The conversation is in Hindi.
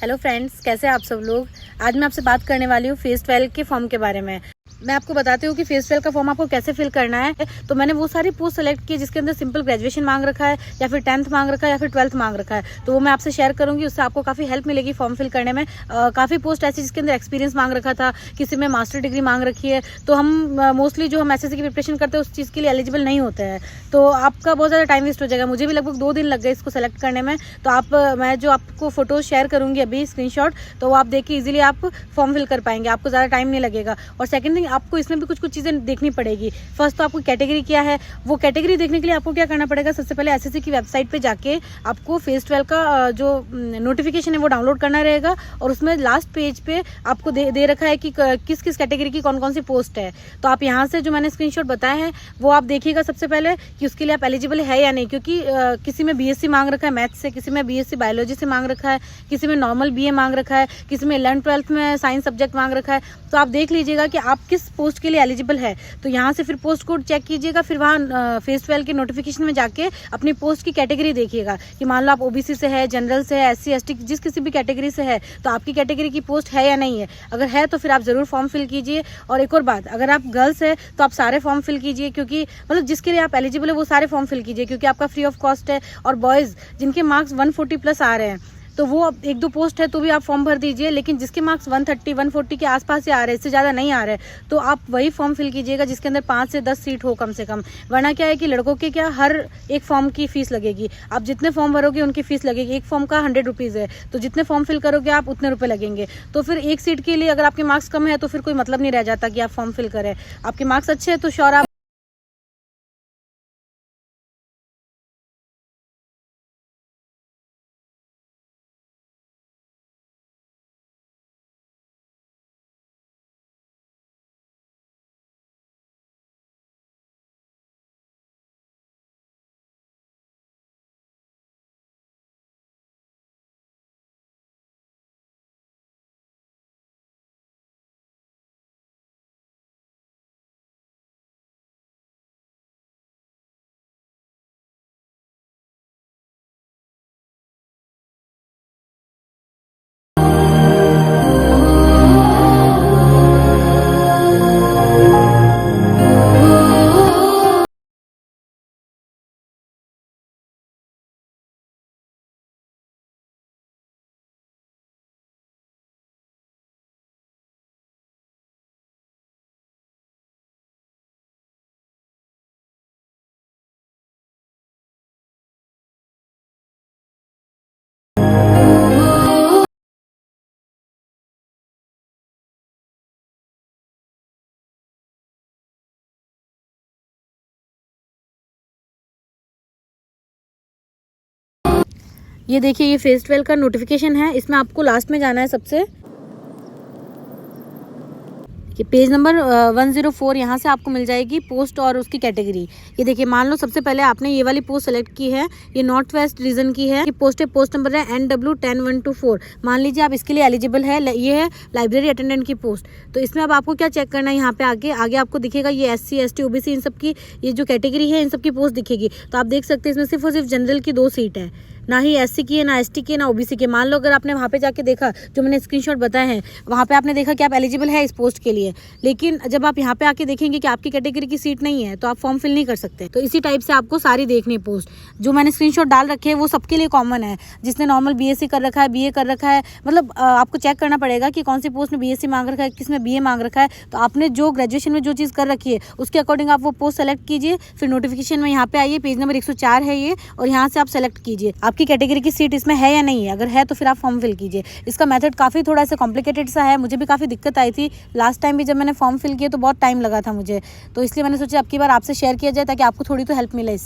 हेलो फ्रेंड्स, कैसे हैं आप सब लोग। आज मैं आपसे बात करने वाली हूँ फेज 12 के फॉर्म के बारे में। मैं आपको बताती हूँ कि फेज 12 का फॉर्म आपको कैसे फिल करना है। तो मैंने वो सारी पोस्ट सेलेक्ट की जिसके अंदर सिंपल ग्रेजुएशन मांग रखा है, या फिर 10th मांग रखा है, या फिर 12th मांग रखा है। तो वो मैं आपसे शेयर करूंगी, उससे आपको काफ़ी हेल्प मिलेगी फॉर्म फिल करने में। काफ़ी पोस्ट ऐसी जिसके अंदर एक्सपीरियंस मांग रखा था, किसी में मास्टर डिग्री मांग रखी है। तो हम मोस्टली जो हम एसएससी की प्रिपरेशन करते हैं उस चीज़ के लिए एलिजिबल नहीं होते हैं। तो आपका बहुत ज़्यादा टाइम वेस्ट हो जाएगा। मुझे भी लगभग 2 दिन लग गए इसको सेलेक्ट करने में। तो मैं जो आपको फोटो शेयर करूंगी अभी स्क्रीनशॉट, तो वो आप देख के इजीली आप फॉर्म फिल कर पाएंगे, आपको ज़्यादा टाइम नहीं लगेगा। और सेकंड थिंग, आपको इसमें भी कुछ चीज़ें देखनी पड़ेगी। फर्स्ट तो आपको कैटेगरी क्या है, वो कैटेगरी देखने के लिए आपको क्या करना पड़ेगा। सबसे पहले एसएससी की वेबसाइट पे जाके आपको फेज 12 का जो नोटिफिकेशन है वो डाउनलोड करना रहेगा। और उसमें लास्ट पेज पे आपको दे रखा है कि किस किस कैटेगरी की कौन कौन सी पोस्ट है। तो आप यहाँ से जो मैंने स्क्रीनशॉट बताया है वो आप देखिएगा सबसे पहले कि उसके लिए आप एलिजिबल है या नहीं। क्योंकि किसी में बीएससी मांग रखा है मैथ्स से, किसी में बीएससी बायोलॉजी से मांग रखा है, किसी में नॉर्मल बीए मांग रखा है, किसी में 11th-12th में साइंस सब्जेक्ट मांग रखा है। तो आप देख लीजिएगा कि आप किस पोस्ट के लिए एलिजिबल है। तो यहाँ से फिर पोस्ट कोड चेक कीजिएगा, फिर वहाँ फेज 12 के नोटिफिकेशन में जाके अपनी पोस्ट की कैटेगरी देखिएगा कि मान लो आप ओबीसी से है, जनरल से है, एससी एसटी जिस किसी भी कैटेगरी से है, तो आपकी कैटेगरी की पोस्ट है या नहीं है। अगर है तो फिर आप जरूर फॉर्म फिल कीजिए। और एक और बात, अगर आप गर्ल्स है तो आप सारे फॉर्म फिल कीजिए, क्योंकि मतलब जिसके लिए आप एलिजिबल है वो सारे फॉर्म फिल कीजिए, क्योंकि आपका फ्री ऑफ कॉस्ट है। और बॉयज जिनके मार्क्स 140 प्लस आ रहे हैं तो वो अब 1-2 पोस्ट है तो भी आप फॉर्म भर दीजिए। लेकिन जिसके मार्क्स 130-140 के आसपास ही आ रहे हैं, इससे ज़्यादा नहीं आ रहे, तो आप वही फॉर्म फिल कीजिएगा जिसके अंदर 5 से 10 सीट हो कम से कम। वरना क्या है कि लड़कों के क्या हर एक फॉर्म की फीस लगेगी। आप जितने फॉर्म भरोगे उनकी फीस लगेगी। एक फॉर्म का 100 रुपीज़ है, तो जितने फॉर्म फिल करोगे आप उतने रुपये लगेंगे। तो फिर एक सीट के लिए अगर आपके मार्क्स कम है तो फिर कोई मतलब नहीं रह जाता कि आप फॉर्म फिल करें। आपके मार्क्स अच्छे हैं तो श्योर आप ये देखिए, ये फेज 12 का नोटिफिकेशन है। इसमें आपको लास्ट में जाना है सबसे, कि पेज नंबर 104, यहाँ से आपको मिल जाएगी पोस्ट और उसकी कैटेगरी। ये देखिए, मान लो सबसे पहले आपने ये वाली पोस्ट सेलेक्ट की है, ये नॉर्थ वेस्ट रीजन की है। ये पोस्ट नंबर है NW10124। मान लीजिए आप इसके लिए एलिजिबल है। ये है लाइब्रेरी अटेंडेंट की पोस्ट। तो इसमें अब आपको क्या चेक करना है, यहाँ पे आगे आपको दिखेगा ये SC ST OBC इन सब की ये जो कैटेगरी है इन सब की पोस्ट दिखेगी। तो आप देख सकते हैं इसमें सिर्फ और सिर्फ जनरल की 2 सीट है, ना ही SC की है, ना ST की है, ना OBC की। मान लो अगर आपने वहाँ पे जाके देखा, जो मैंने स्क्रीनशॉट बताए हैं, वहाँ पे आपने देखा कि आप एलिजिबल है इस पोस्ट के लिए, लेकिन जब आप यहाँ पे आके देखेंगे कि आपकी कैटेगरी की सीट नहीं है तो आप फॉर्म फिल नहीं कर सकते। तो इसी टाइप से आपको सारी देखनी है पोस्ट। जो मैंने स्क्रीनशॉट डाल रखे हैं वो सबके लिए कॉमन है। जिसने नॉर्मल BSc कर रखा है, BA कर रखा है, मतलब आपको चेक करना पड़ेगा कि कौन सी पोस्ट में BSc मांग रखा है, किस में BA मांग रखा है। तो आपने जो ग्रेजुएशन में जो चीज़ कर रखी है उसके अकॉर्डिंग आप वो पोस्ट सेलेक्ट कीजिए। फिर नोटिफिकेशन में यहाँ पे आइए, पेज नंबर 104 है ये, और यहाँ से आप सेलेक्ट कीजिए आपकी कैटेगरी की सीट इसमें है या नहीं है। अगर है तो फिर आप फॉर्म फिल कीजिए। इसका मेथड काफ़ी थोड़ा सा कॉम्प्लिकेटेड सा है, मुझे भी काफ़ी दिक्कत आई थी लास्ट टाइम भी जब मैंने फॉर्म फिल किया तो बहुत टाइम लगा था मुझे। तो इसलिए मैंने सोचा अब की बार आपसे शेयर किया जाए ताकि आपको थोड़ी तो हेल्प मिले इससे।